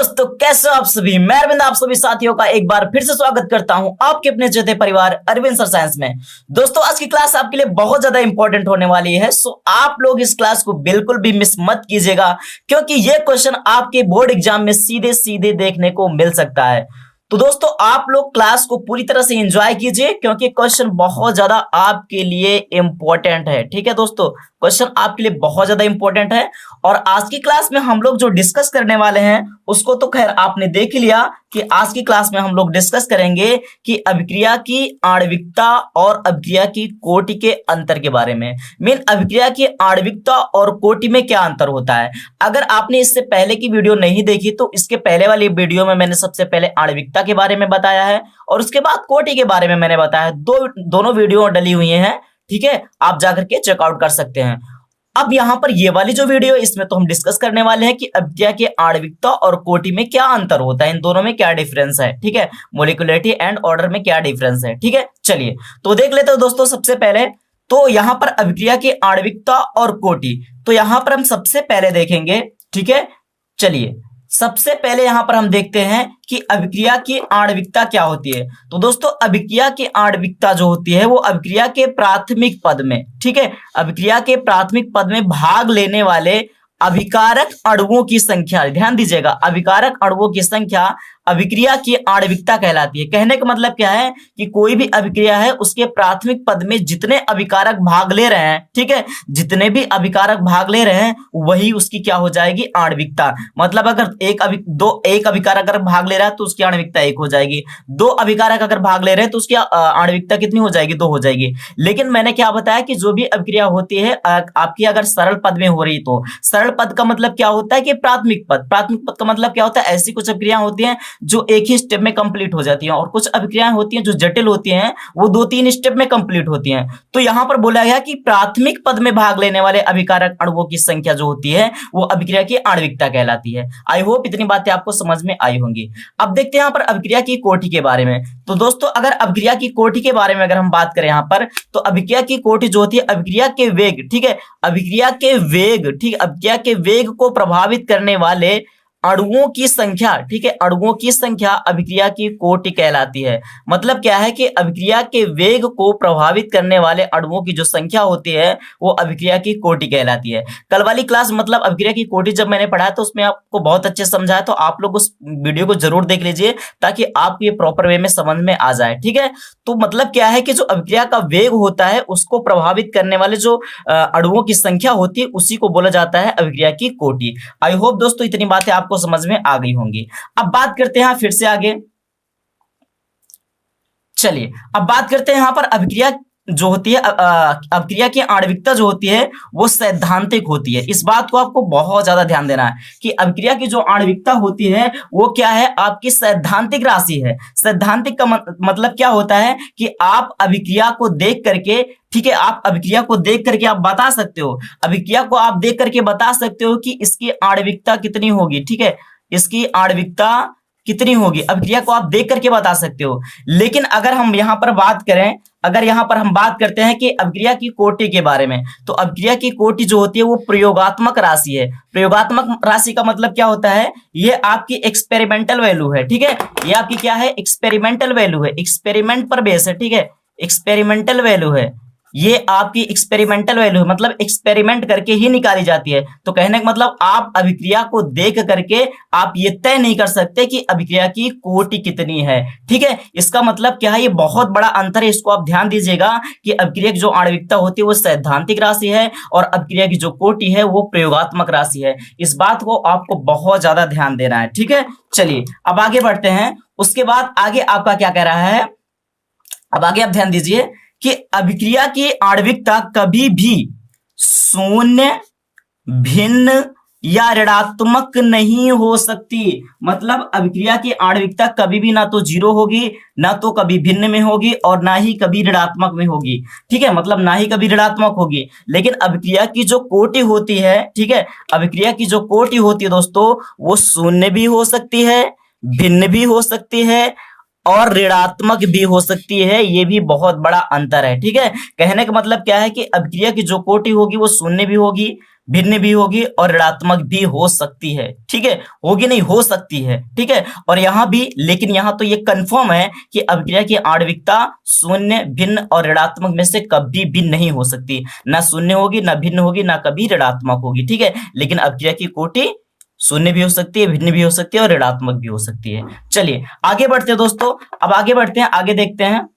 दोस्तों, कैसे हो आप सभी। मैं अरविंद आप सभी साथियों का एक बार फिर से स्वागत करता हूं आपके अपने चौथे परिवार अरविंद सर साइंस में। दोस्तों, आज की क्लास आपके लिए बहुत ज्यादा इंपॉर्टेंट होने वाली है, सो आप लोग इस क्लास को बिल्कुल भी मिस मत कीजिएगा, क्योंकि ये क्वेश्चन आपके बोर्ड एग्जाम में सीधे सीधे देखने को मिल सकता है। तो दोस्तों, आप लोग क्लास को पूरी तरह से एंजॉय कीजिए, क्योंकि क्वेश्चन बहुत ज्यादा आपके लिए इंपॉर्टेंट है। ठीक है दोस्तों, क्वेश्चन आपके लिए बहुत ज्यादा इंपॉर्टेंट है। और आज की क्लास में हम लोग जो डिस्कस करने वाले हैं उसको तो खैर आपने देख लिया कि आज की क्लास में हम लोग डिस्कस करेंगे कि अभिक्रिया की आणविकता और अभिक्रिया की कोटि के अंतर के बारे में। मेन अभिक्रिया की आणविकता और कोटि में क्या अंतर होता है। अगर आपने इससे पहले की वीडियो नहीं देखी तो इसके पहले वाली वीडियो में मैंने सबसे पहले आणविकता के बारे में बताया है और उसके बाद कोटि के बारे में मैंने बताया। दोनों वीडियो डली हुई हैं, ठीक है, आप जाकर के चेकआउट कर सकते हैं। अब यहां पर ये वाली जो वीडियो, इसमें तो हम डिस्कस करने वाले हैं कि अभिक्रिया के आणविकता और कोटि में क्या अंतर होता है, इन दोनों में क्या डिफरेंस है। ठीक है, मोलिकुलरिटी एंड ऑर्डर में क्या डिफरेंस है। ठीक है, चलिए तो देख लेते हो दोस्तों। सबसे पहले तो यहां पर अभिक्रिया की आणविकता और कोटि, तो यहां पर हम सबसे पहले देखेंगे। ठीक है, चलिए सबसे पहले यहां पर हम देखते हैं कि अभिक्रिया की आणविकता क्या होती है। तो दोस्तों, अभिक्रिया की आणविकता जो होती है वो अभिक्रिया के प्राथमिक पद में, ठीक है, अभिक्रिया के प्राथमिक पद में भाग लेने वाले अभिकारक अणुओं की संख्या, ध्यान दीजिएगा, अभिकारक अणुओं की संख्या अभिक्रिया की आणविकता कहलाती है। कहने का मतलब क्या है कि कोई भी अभिक्रिया है उसके प्राथमिक पद में जितने अभिकारक भाग ले रहे हैं, ठीक है, जितने भी अभिकारक भाग ले रहे हैं वही उसकी क्या हो जाएगी, आणविकता। मतलब अगर एक अभिकारक अगर भाग ले रहा है तो उसकी आणविकता 1 हो जाएगी। 2 अभिकारक अगर भाग ले रहे हैं तो उसकी आणविकता कितनी हो जाएगी, 2 हो जाएगी। लेकिन मैंने क्या बताया कि जो भी अभिक्रिया होती है आपकी अगर सरल पद में हो रही, तो सरल पद का मतलब क्या होता है कि प्राथमिक पद। प्राथमिक पद का मतलब क्या होता है, ऐसी कुछ अभिक्रिया होती हैं जो एक ही स्टेप में कंप्लीट हो जाती हैं, और कुछ अभिक्रियाएं होती हैं जो जटिल होती हैं, वो 2-3 स्टेप में कंप्लीट होती हैं। तो यहां पर बोला गया कि प्राथमिक पद में भाग लेने वाले अभिकारक अणुओं की संख्या जो होती है वो अभिक्रिया की आणविकता कहलाती है। आई होप इतनी बातें आपको समझ में आई होंगी। अब देखते हैं यहां पर अभिक्रिया की कोटि के बारे में। तो दोस्तों, अगर अभिक्रिया की कोटि के बारे में अगर हम बात करें यहां पर, तो अभिक्रिया की कोटि जो होती है अभिक्रिया के वेग, ठीक है, अभिक्रिया के वेग, ठीक, अभिक्रिया के वेग को प्रभावित करने वाले अणुओं की संख्या, ठीक है, अणुओं की संख्या अभिक्रिया की कोटि कहलाती है। मतलब क्या है कि अभिक्रिया के वेग को प्रभावित करने वाले अणुओं की जो संख्या होती है वो अभिक्रिया की कोटि कहलाती है। कल वाली क्लास मतलब अभिक्रिया की कोटि जब मैंने पढ़ाया तो उसमें आपको बहुत अच्छे समझाया, तो आप लोग उस वीडियो को जरूर देख लीजिए ताकि आपको ये प्रॉपर वे में समझ में आ जाए। ठीक है, तो मतलब क्या है कि जो अभिक्रिया का वेग होता है उसको प्रभावित करने वाले जो अणुओं की संख्या होती है उसी को बोला जाता है अभिक्रिया की कोटि। आई होप दोस्तों इतनी बातें आपको समझ में आ गई होंगी। अब बात करते हैं फिर से आगे, चलिए अब बात करते हैं यहां पर अभिक्रिया जो होती है, अभिक्रिया की आणविकता जो होती है वो सैद्धांतिक होती है। इस बात को आपको बहुत ज्यादा ध्यान देना है कि अभिक्रिया की जो आणविकता होती है वो क्या है, आपकी सैद्धांतिक राशि है। सैद्धांतिक का मतलब क्या होता है कि आप अभिक्रिया को देख करके, ठीक है, आप अभिक्रिया को देख करके आप बता सकते हो, अभिक्रिया को आप देख करके बता सकते हो कि इसकी आणविकता कितनी होगी, ठीक है, इसकी आणविकता कितनी होगी, अभिक्रिया को आप देख करके बता सकते हो। लेकिन अगर हम यहां पर बात करें, अगर यहां पर हम बात करते हैं कि अभिक्रिया की कोटि के बारे में, तो अभिक्रिया की कोटि जो होती है वो प्रयोगात्मक राशि है। प्रयोगात्मक राशि का मतलब क्या होता है, ये आपकी एक्सपेरिमेंटल वैल्यू है। ठीक है, ये आपकी क्या है, एक्सपेरिमेंटल वैल्यू है, एक्सपेरिमेंट पर बेस है। ठीक है, एक्सपेरिमेंटल वैल्यू है, ये आपकी एक्सपेरिमेंटल वैल्यू है, मतलब एक्सपेरिमेंट करके ही निकाली जाती है। तो कहने का मतलब आप अभिक्रिया को देख करके आप ये तय नहीं कर सकते कि अभिक्रिया की कोटि कितनी है। ठीक है, इसका मतलब क्या है, ये बहुत बड़ा अंतर है, इसको आप ध्यान दीजिएगा कि अभिक्रिया की जो आणविकता होती है वो सैद्धांतिक राशि है और अभिक्रिया की जो कोटि है वो प्रयोगात्मक राशि है। इस बात को आपको बहुत ज्यादा ध्यान देना है। ठीक है, चलिए अब आगे बढ़ते हैं। उसके बाद आगे आपका क्या कह रहा है, अब आगे आप ध्यान दीजिए कि अभिक्रिया की आणविकता कभी भी शून्य, भिन्न या ऋणात्मक नहीं हो सकती। मतलब अभिक्रिया की आणविकता कभी भी ना तो 0 होगी, ना तो कभी भिन्न में होगी और ना ही कभी ऋणात्मक में होगी। ठीक है, मतलब ना ही कभी ऋणात्मक होगी। लेकिन अभिक्रिया की जो कोटि होती है, ठीक है, अभिक्रिया की जो कोटि होती है दोस्तों वो शून्य भी हो सकती है, भिन्न भी हो सकती है और ऋणात्मक भी हो सकती है। ये भी बहुत बड़ा अंतर है। ठीक है, कहने का मतलब क्या है कि अभिक्रिया की जो कोटि होगी वो शून्य भी होगी, भिन्न भी होगी और ऋणात्मक भी हो सकती है, ठीक है, होगी नहीं, हो सकती है, ठीक है। और यहां भी, लेकिन यहां तो ये कंफर्म है कि अभिक्रिया की आणविकता शून्य, भिन्न और ऋणात्मक में से कभी भी नहीं हो सकती, ना शून्य होगी, ना भिन्न होगी, ना कभी ऋणात्मक होगी, ठीक है। लेकिन अभिक्रिया की कोटि शून्य भी हो सकती है, भिन्न भी हो सकती है और ऋणात्मक भी हो सकती है। चलिए आगे बढ़ते हैं दोस्तों, अब आगे बढ़ते हैं, आगे देखते हैं,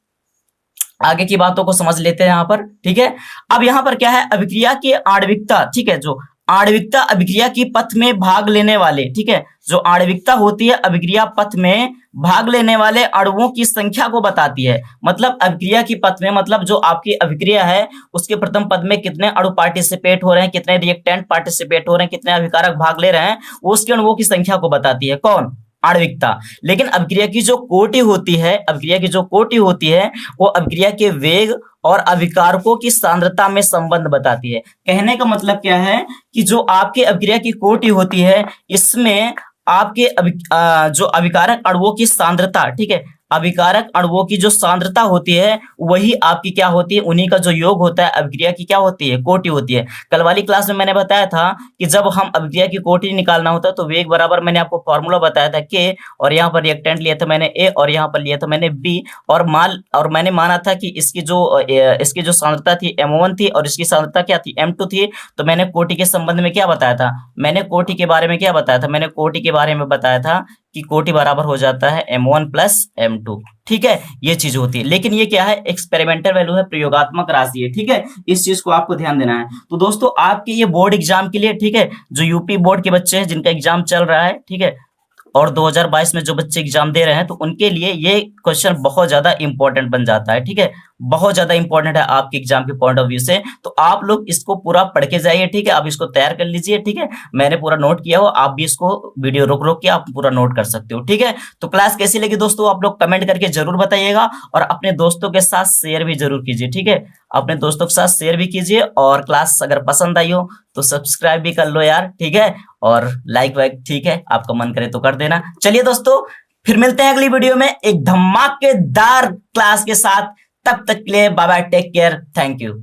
आगे की बातों को समझ लेते हैं यहां पर, ठीक है। अब यहां पर क्या है, अभिक्रिया की आणविकता, ठीक है, जो आणविकता अभिक्रिया की पथ में भाग लेने वाले, ठीक है, जो आणविकता होती है अभिक्रिया पथ में भाग लेने वाले अणुओं की संख्या को बताती है। मतलब अभिक्रिया की पथ में, मतलब जो आपकी अभिक्रिया है उसके प्रथम पद में कितने अणु पार्टिसिपेट हो रहे हैं, कितने रिएक्टेंट पार्टिसिपेट हो रहे हैं, कितने अभिकारक भाग ले रहे हैं, वो उसके अणुओं की संख्या को बताती है। कौन? आणविकता। लेकिन अभिक्रिया की जो कोटि होती है, अभिक्रिया की जो कोटि होती है वो अभिक्रिया के वेग और अभिकारकों की सांद्रता में संबंध बताती है। कहने का मतलब क्या है कि जो आपके अभिक्रिया की कोटि होती है इसमें आपके जो अभिकारक अणुओं की सांद्रता, ठीक है, अभिकारक अणुओं की जो सांद्रता होती है वही आपकी क्या होती है, उन्हीं का जो योग होता है अभिक्रिया की क्या होती है, कोटि होती है। कल वाली क्लास में मैंने बताया था कि जब हम अभिक्रिया की कोटि निकालना होता है तो वेग बराबर, मैंने आपको फॉर्मूला बताया था के, और यहाँ पर रिएक्टेंट लिया था मैंने ए, और यहाँ पर लिया था मैंने बी, और मैंने माना था कि इसकी जो सांद्रता थी M1 थी और इसकी सांद्रता क्या थी, M2 थी। तो मैंने कोटि के संबंध में क्या बताया था, मैंने कोटि के बारे में क्या बताया था, मैंने कोटि के बारे में बताया था कि कोटि बराबर हो जाता है M1 प्लस M2, ठीक है, ये चीज होती है। लेकिन ये क्या है, एक्सपेरिमेंटल वैल्यू है, प्रयोगात्मक राशि है, ठीक है, इस चीज को आपको ध्यान देना है। तो दोस्तों आपके ये बोर्ड एग्जाम के लिए, ठीक है, जो यूपी बोर्ड के बच्चे हैं जिनका एग्जाम चल रहा है, ठीक है, और 2022 में जो बच्चे एग्जाम दे रहे हैं तो उनके लिए ये क्वेश्चन बहुत ज्यादा इंपॉर्टेंट बन जाता है, ठीक है, बहुत ज्यादा इंपॉर्टेंट है आपके एग्जाम के पॉइंट ऑफ व्यू से। तो आप लोग इसको पूरा पढ़ के जाइए, ठीक है, आप इसको तैयार कर लीजिए, ठीक है, मैंने पूरा नोट किया हो, आप भी इसको वीडियो रोक रोक के आप पूरा नोट कर सकते हो, ठीक है। तो क्लास कैसी लगी दोस्तों आप लोग कमेंट करके जरूर बताइएगा, और अपने दोस्तों के साथ शेयर भी जरूर कीजिए, ठीक है, अपने दोस्तों के साथ शेयर भी कीजिए, और क्लास अगर पसंद आई हो तो सब्सक्राइब भी कर लो यार, ठीक है, और लाइक वाइक, ठीक है, आपका मन करे तो कर देना। चलिए दोस्तों फिर मिलते हैं अगली वीडियो में एक धमाकेदार क्लास के साथ, तब तक के लिए bye bye, take care, thank you.